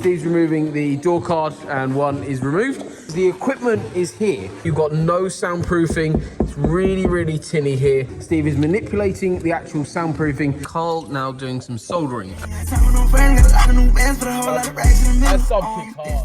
Steve's removing the door card and one is removed. The equipment is here. You've got no soundproofing. It's really, really tinny here. Steve is manipulating the actual soundproofing. Carl now doing some soldering.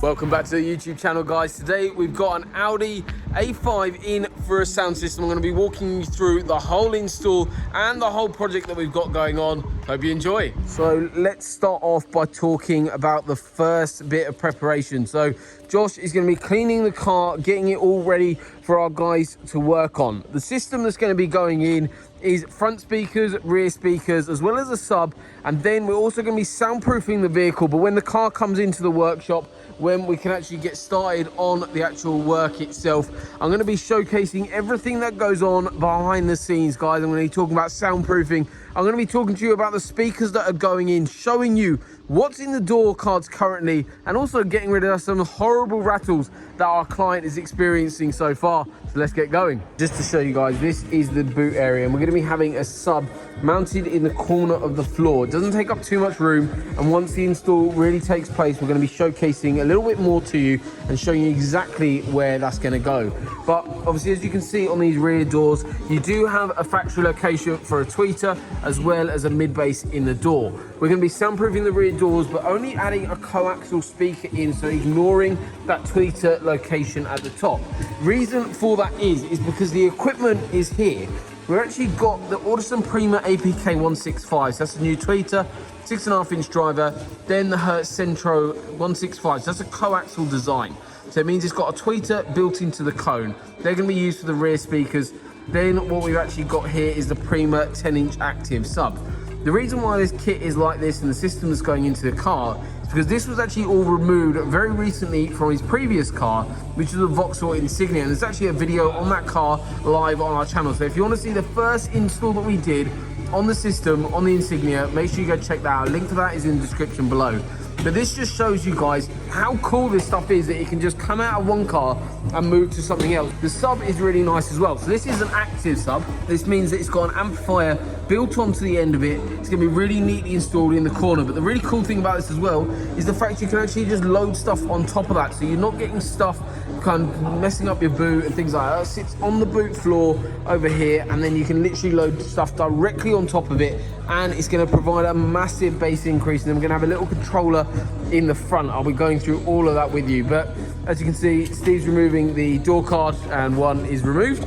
Welcome back to the YouTube channel, guys. Today we've got an Audi A5 in for a sound system. I'm going to be walking you through the whole install and the whole project that we've got going on. Hope you enjoy. So let's start off by talking about the first bit of preparation. So Josh is going to be cleaning the car, getting it all ready for our guys to work on. The system that's going to be going in is front speakers, rear speakers, as well as a sub. And then we're also going to be soundproofing the vehicle. But when the car comes into the workshop, when we can actually get started on the actual work itself, I'm going to be showcasing everything that goes on behind the scenes, guys. I'm going to be talking about soundproofing. I'm going to be talking to you about the speakers that are going in, showing you what's in the door cards currently, and also getting rid of some horrible rattles that our client is experiencing so far. So let's get going. Just to show you guys, this is the boot area, and we're going to be having a sub mounted in the corner of the floor. It doesn't take up too much room, and once the install really takes place, we're going to be showcasing a little bit more to you and showing you exactly where that's going to go. But obviously, as you can see on these rear doors, you do have a factory location for a tweeter as well as a mid bass in the door. We're going to be soundproofing the rear doors, but only adding a coaxial speaker in, so ignoring that tweeter location at the top. Reason for that is because the equipment is here. We've actually got the Audison Prima APK 165, so that's a new tweeter, 6.5-inch driver, then the Hertz Centro 165, so that's a coaxial design. So it means it's got a tweeter built into the cone. They're going to be used for the rear speakers. Then what we've actually got here is the Prima 10-inch active sub. The reason why this kit is like this and the system that's going into the car is because this was actually all removed very recently from his previous car, which is a Vauxhall Insignia, and there's actually a video on that car live on our channel. So if you want to see the first install that we did on the system, on the Insignia, make sure you go check that out. Link to that is in the description below. But this just shows you guys how cool this stuff is, that it can just come out of one car and move to something else. The sub is really nice as well. So this is an active sub. This means that it's got an amplifier built onto the end of it. It's going to be really neatly installed in the corner. But the really cool thing about this as well is the fact you can actually just load stuff on top of that. So you're not getting stuff kind of messing up your boot and things like that. It sits on the boot floor over here, and then you can literally load stuff directly on top of it, and it's going to provide a massive bass increase. And then we're going to have a little controller in the front. I'll be going through all of that with you, but as you can see, Steve's removing the door card and one is removed.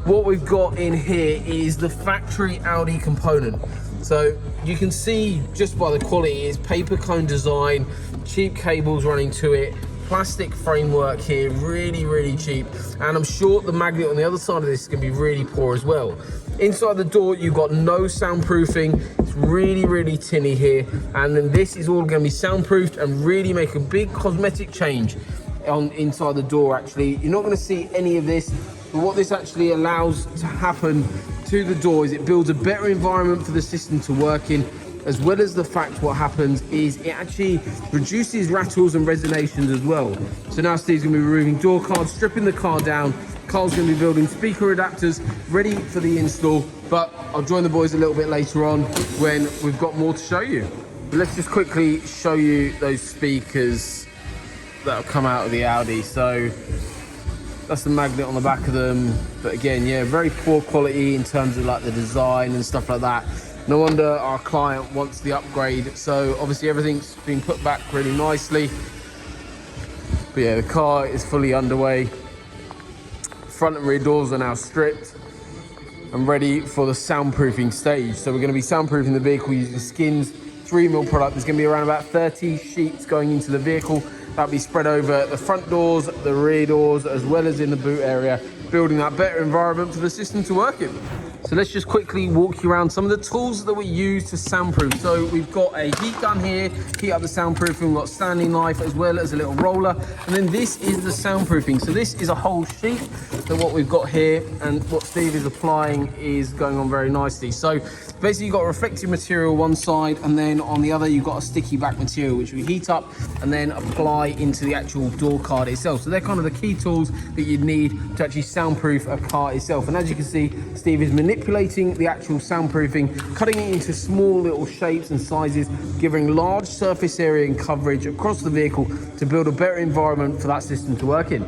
What we've got in here is the factory Audi component. So you can see just by the quality, it's paper cone design, cheap cables running to it, plastic framework here, really, really cheap. And I'm sure the magnet on the other side of this is going to be really poor as well. Inside the door, you've got no soundproofing. It's really, really tinny here. And then this is all going to be soundproofed and really make a big cosmetic change on inside the door. Actually, you're not going to see any of this. But what this actually allows to happen to the door is it builds a better environment for the system to work in, as well as the fact what happens is it actually reduces rattles and resonations as well. So now Steve's going to be removing door cards, stripping the car down. Carl's going to be building speaker adapters ready for the install, but I'll join the boys a little bit later on when we've got more to show you. But let's just quickly show you those speakers that have come out of the Audi. So that's the magnet on the back of them, but again, yeah, very poor quality in terms of like the design and stuff like that. No wonder our client wants the upgrade. So obviously everything's been put back really nicely. But yeah, the car is fully underway. Front and rear doors are now stripped and ready for the soundproofing stage. So we're going to be soundproofing the vehicle using Skins 3mm product. There's going to be around about 30 sheets going into the vehicle. That'll be spread over the front doors, the rear doors, as well as in the boot area, building that better environment for the system to work in. So let's just quickly walk you around some of the tools that we use to soundproof. So we've got a heat gun here, heat up the soundproofing. We've got standing knife as well as a little roller. And then this is the soundproofing. So this is a whole sheet. So what we've got here and what Steve is applying is going on very nicely. So basically you've got a reflective material one side, and then on the other you've got a sticky back material, which we heat up and then apply into the actual door card itself. So they're kind of the key tools that you'd need to actually soundproof a car itself. And as you can see, Steve is manipulating manipulating the actual soundproofing, cutting it into small little shapes and sizes, giving large surface area and coverage across the vehicle to build a better environment for that system to work in.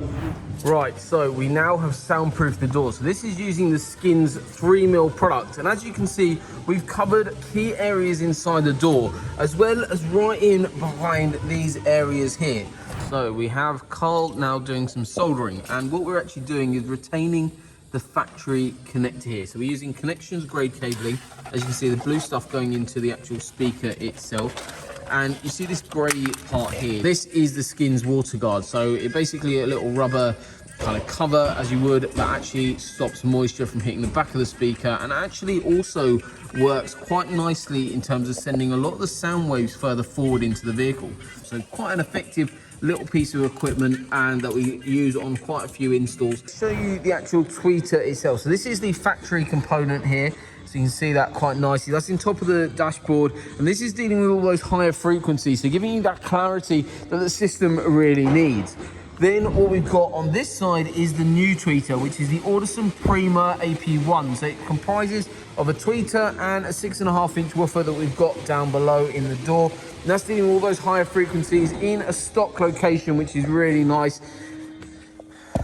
Right, so we now have soundproofed the door. So this is using the Skins 3mm product. And as you can see, we've covered key areas inside the door, as well as right in behind these areas here. So we have Carl now doing some soldering. And what we're actually doing is retaining the factory connector here. So we're using connections grade cabling. As you can see, the blue stuff going into the actual speaker itself. And you see this grey part here. This is the Skins water guard. So it basically a little rubber kind of cover as you would, that actually stops moisture from hitting the back of the speaker, and actually also works quite nicely in terms of sending a lot of the sound waves further forward into the vehicle. So quite an effective little piece of equipment, and that we use on quite a few installs. I'll show you the actual tweeter itself. So this is the factory component here. So you can see that quite nicely. That's on top of the dashboard. And this is dealing with all those higher frequencies. So giving you that clarity that the system really needs. Then what we've got on this side is the new tweeter, which is the Audison Prima AP1. So it comprises of a tweeter and a 6.5-inch woofer that we've got down below in the door. And that's dealing with all those higher frequencies in a stock location, which is really nice.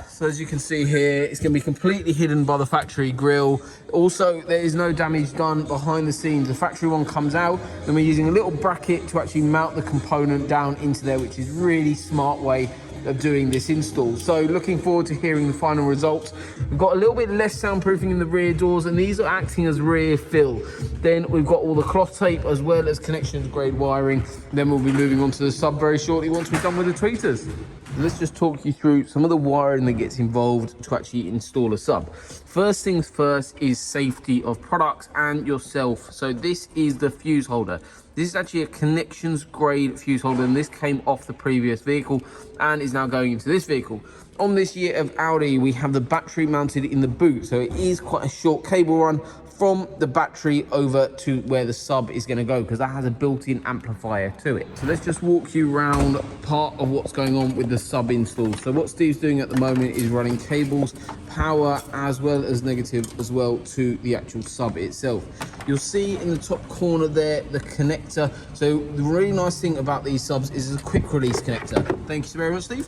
So as you can see here, it's going to be completely hidden by the factory grille. Also, there is no damage done behind the scenes. The factory one comes out, and we're using a little bracket to actually mount the component down into there, which is really smart way of doing this install. So looking forward to hearing the final results. We've got a little bit less soundproofing in the rear doors, and these are acting as rear fill. Then we've got all the cloth tape as well as connections grade wiring. Then we'll be moving on to the sub very shortly once we're done with the tweeters. Let's just talk you through some of the wiring that gets involved to actually install a sub. First things first is safety of products and yourself. So this is the fuse holder. This is actually a connections grade fuse holder, and this came off the previous vehicle and is now going into this vehicle. On this year of Audi, we have the battery mounted in the boot, so it is quite a short cable run from the battery over to where the sub is going to go, because that has a built-in amplifier to it. So let's just walk you around part of what's going on with the sub install. So what Steve's doing at the moment is running cables, power as well as negative as well to the actual sub itself. You'll see in the top corner there the connector. So the really nice thing about these subs is it's a quick release connector. Thank you so very much, Steve.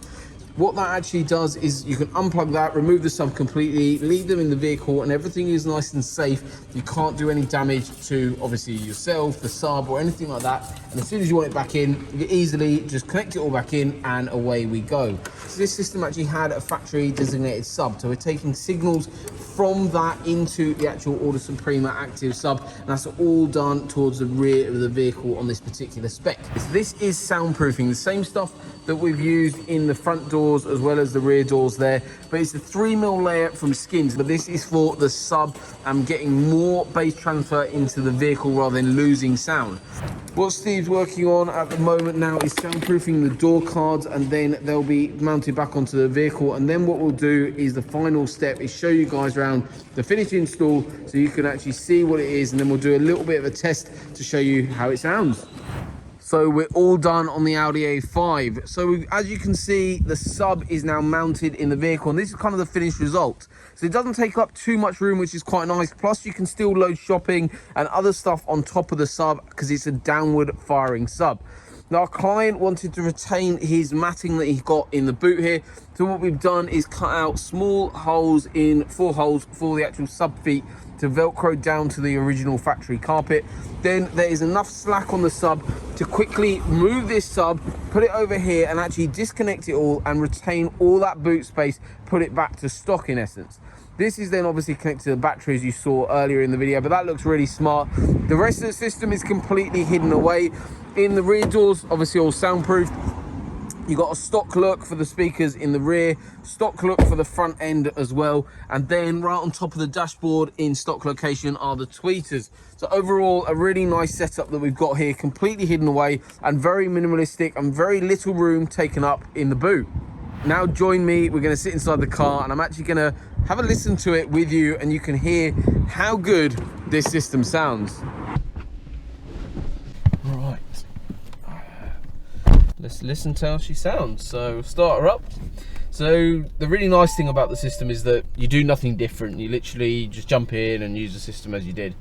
What that actually does is you can unplug that, remove the sub completely, leave them in the vehicle, and everything is nice and safe. You can't do any damage to, obviously, yourself, the sub, or anything like that. And as soon as you want it back in, you can easily just connect it all back in, and away we go. So this system actually had a factory designated sub. So we're taking signals from that into the actual Audison Prima active sub, and that's all done towards the rear of the vehicle on this particular spec. So this is soundproofing, the same stuff that we've used in the front doors as well as the rear doors there, but it's a 3mm layer from Skins, but this is for the sub and getting more bass transfer into the vehicle rather than losing sound. What Steve's working on at the moment now is soundproofing the door cards, and then they'll be mounted back onto the vehicle. And then what we'll do is the final step is show you guys around the finished install so you can actually see what it is, and then we'll do a little bit of a test to show you how it sounds. So we're all done on the Audi A5. So as you can see, the sub is now mounted in the vehicle, and this is kind of the finished result. So it doesn't take up too much room, which is quite nice. Plus you can still load shopping and other stuff on top of the sub because it's a downward firing sub. Now our client wanted to retain his matting that he got in the boot here. So what we've done is cut out small holes in 4 holes for the actual sub feet to velcro down to the original factory carpet. Then there is enough slack on the sub to quickly move this sub, put it over here and actually disconnect it all and retain all that boot space, put it back to stock in essence. This is then obviously connected to the battery as you saw earlier in the video, but that looks really smart. The rest of the system is completely hidden away. In the rear doors, obviously all soundproofed. You got a stock look for the speakers in the rear, stock look for the front end as well, and then right on top of the dashboard in stock location are the tweeters. So overall, a really nice setup that we've got here, completely hidden away and very minimalistic, and very little room taken up in the boot. Now join me, we're gonna sit inside the car and I'm actually gonna have a listen to it with you, and you can hear how good this system sounds. Right. Let's listen to how she sounds. So start her up. So the really nice thing about the system is that you do nothing different. You literally just jump in and use the system as you did.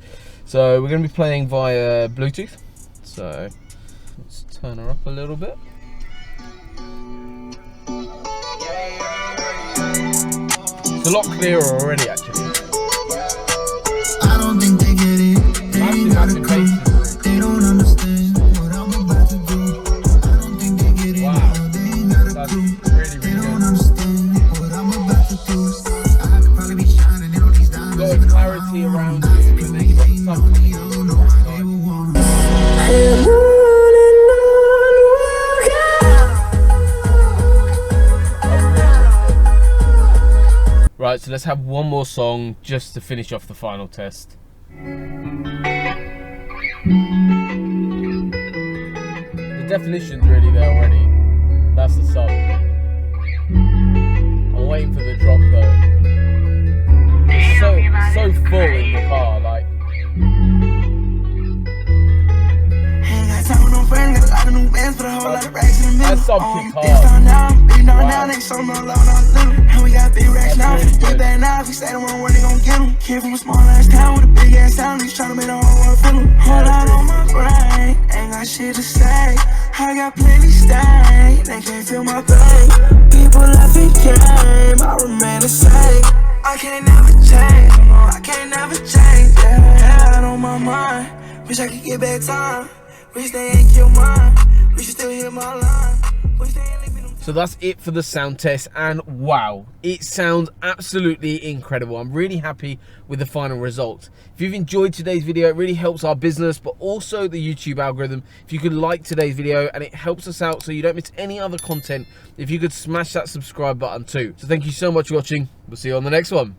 So we're going to be playing via Bluetooth. So let's turn her up a little bit. It's a lot clearer already, actually. I don't think they get it. They ain't got a clue. They don't understand what I'm about to do. I don't think they get it. Wow. They ain't got a clue. They don't understand what I'm about to do. I could probably be shining in all these diamonds. Got a clarity around you, and then you got something. Right, so let's have one more song just to finish off the final test. The definition's really there already. That's the sub. I'm waiting for the drop though. It's so full in the car, like. That's something hard. We got big racks now, get back now. If we say the wrong word, they gon' get them. Kid from a small ass town with a big ass sound. He's tryna make the whole world feel him. Hold out on my brain, ain't got shit to say. I got plenty stay, they can't feel my pain. People laughing game, I remain the same. I can't never change, no, I can't never change. Yeah, out on my mind, wish I could get back time. Wish they ain't kill mine, wish you still hear my line. Wish they ain't leave me. So that's it for the sound test, and wow, it sounds absolutely incredible. I'm really happy with the final result. If you've enjoyed today's video, it really helps our business, but also the YouTube algorithm. If you could like today's video, and it helps us out so you don't miss any other content, if you could smash that subscribe button too. So thank you so much for watching. We'll see you on the next one.